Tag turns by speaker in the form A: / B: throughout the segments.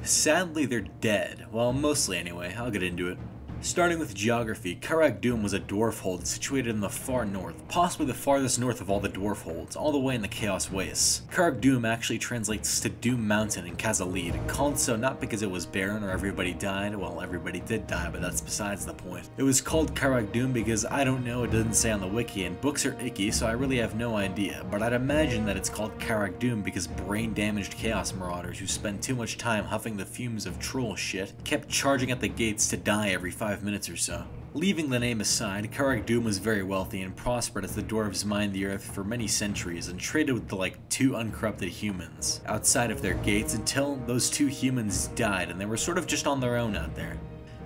A: Sadly, they're dead. Well, mostly anyway. I'll get into it. Starting with geography, Karag was a dwarf hold situated in the far north, possibly the farthest north of all the dwarf holds, all the way in the Chaos Wastes. Karag actually translates to Doom Mountain in Khazalid, called so not because it was barren or everybody died, well everybody did die, but that's besides the point. It was called Karag because I don't know, it doesn't say on the wiki, and books are icky so I really have no idea, but I'd imagine that it's called Karag because brain-damaged Chaos Marauders who spend too much time huffing the fumes of troll shit kept charging at the gates to die every 5 minutes or so. Leaving the name aside, Karag was very wealthy and prospered as the dwarves mined the earth for many centuries and traded with the two uncorrupted humans outside of their gates until those 2 humans died and they were sort of just on their own out there.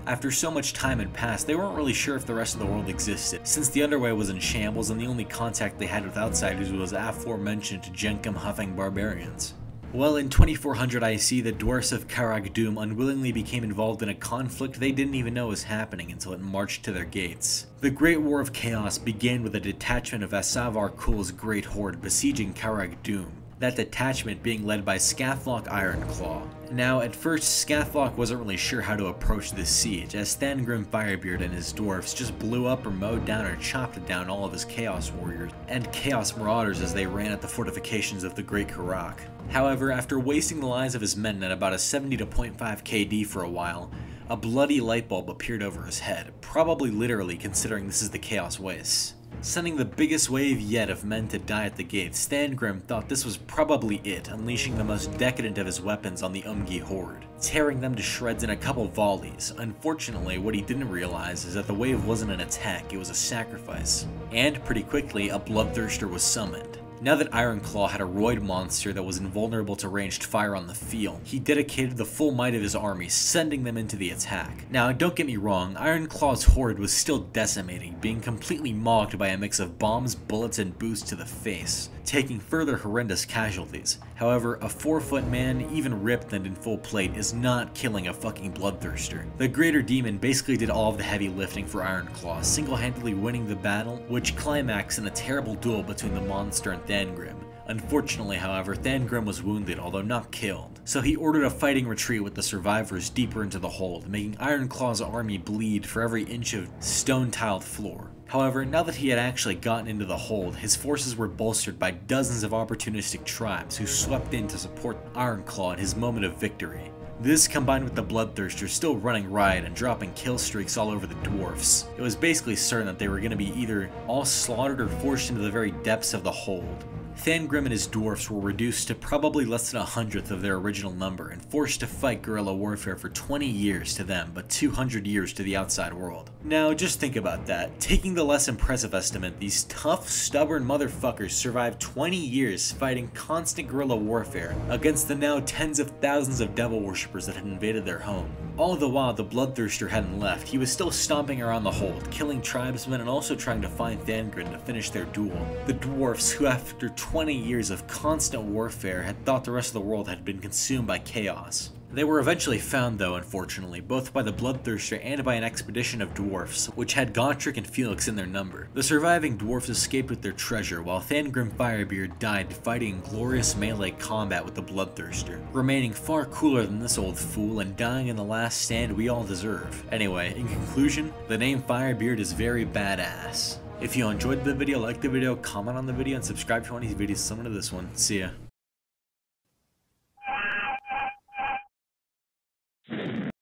A: After so much time had passed, they weren't really sure if the rest of the world existed, since the Underway was in shambles and the only contact they had with outsiders was aforementioned Jenkum-huffing barbarians. Well, in 2400 IC, the Dwarfs of Karag unwillingly became involved in a conflict they didn't even know was happening until it marched to their gates. The Great War of Chaos began with a detachment of Asavar Kul's Great Horde besieging Karag, that detachment being led by Scathlock Ironclaw. Now, at first, Scathlock wasn't really sure how to approach this siege, as Firebearded and his dwarfs just blew up or mowed down or chopped down all of his Chaos Warriors and Chaos Marauders as they ran at the fortifications of the Great Karag. However, after wasting the lives of his men at about a 70 to 0.5 KD for a while, a bloody lightbulb appeared over his head, probably literally considering this is the Chaos Wastes. Sending the biggest wave yet of men to die at the gates, Thangrim thought this was probably it, unleashing the most decadent of his weapons on the Horde, tearing them to shreds in a couple volleys. Unfortunately, what he didn't realize is that the wave wasn't an attack, it was a sacrifice. And pretty quickly, a Bloodthirster was summoned. Now that Ironclaw had a roid monster that was invulnerable to ranged fire on the field, he dedicated the full might of his army, sending them into the attack. Now, don't get me wrong, Ironclaw's horde was still decimating, being completely mocked by a mix of bombs, bullets, and boosts to the face, taking further horrendous casualties. However, a 4-foot man, even ripped and in full plate, is not killing a fucking Bloodthirster. The Greater Demon basically did all of the heavy lifting for Ironclaw, single-handedly winning the battle, which climaxed in a terrible duel between the monster and Thangrim. Unfortunately, however, Thangrim was wounded, although not killed, so he ordered a fighting retreat with the survivors deeper into the hold, making Ironclaw's army bleed for every inch of stone-tiled floor. However, now that he had actually gotten into the hold, his forces were bolstered by dozens of opportunistic tribes who swept in to support Ironclaw in his moment of victory. This, combined with the Bloodthirster still running riot and dropping kill streaks all over the Dwarfs, it was basically certain that they were going to be either all slaughtered or forced into the very depths of the hold. Thangrim and his dwarfs were reduced to probably less than 1/100th of their original number and forced to fight guerrilla warfare for 20 years to them, but 200 years to the outside world. Now, just think about that. Taking the less impressive estimate, these tough, stubborn motherfuckers survived 20 years fighting constant guerrilla warfare against the now tens of thousands of devil worshippers that had invaded their home. All the while, the Bloodthirster hadn't left. He was still stomping around the hold, killing tribesmen and also trying to find Thangrim to finish their duel. The dwarfs, who after 20 years of constant warfare had thought the rest of the world had been consumed by chaos. They were eventually found though, unfortunately, both by the Bloodthirster and by an expedition of dwarfs, which had Gotrek and Felix in their number. The surviving dwarfs escaped with their treasure, while Firebeard died fighting glorious melee combat with the Bloodthirster, remaining far cooler than this old fool and dying in the last stand we all deserve. Anyway, in conclusion, the name Firebeard is very badass. If you enjoyed the video, like the video, comment on the video, and subscribe to one of these videos similar to this one. See ya.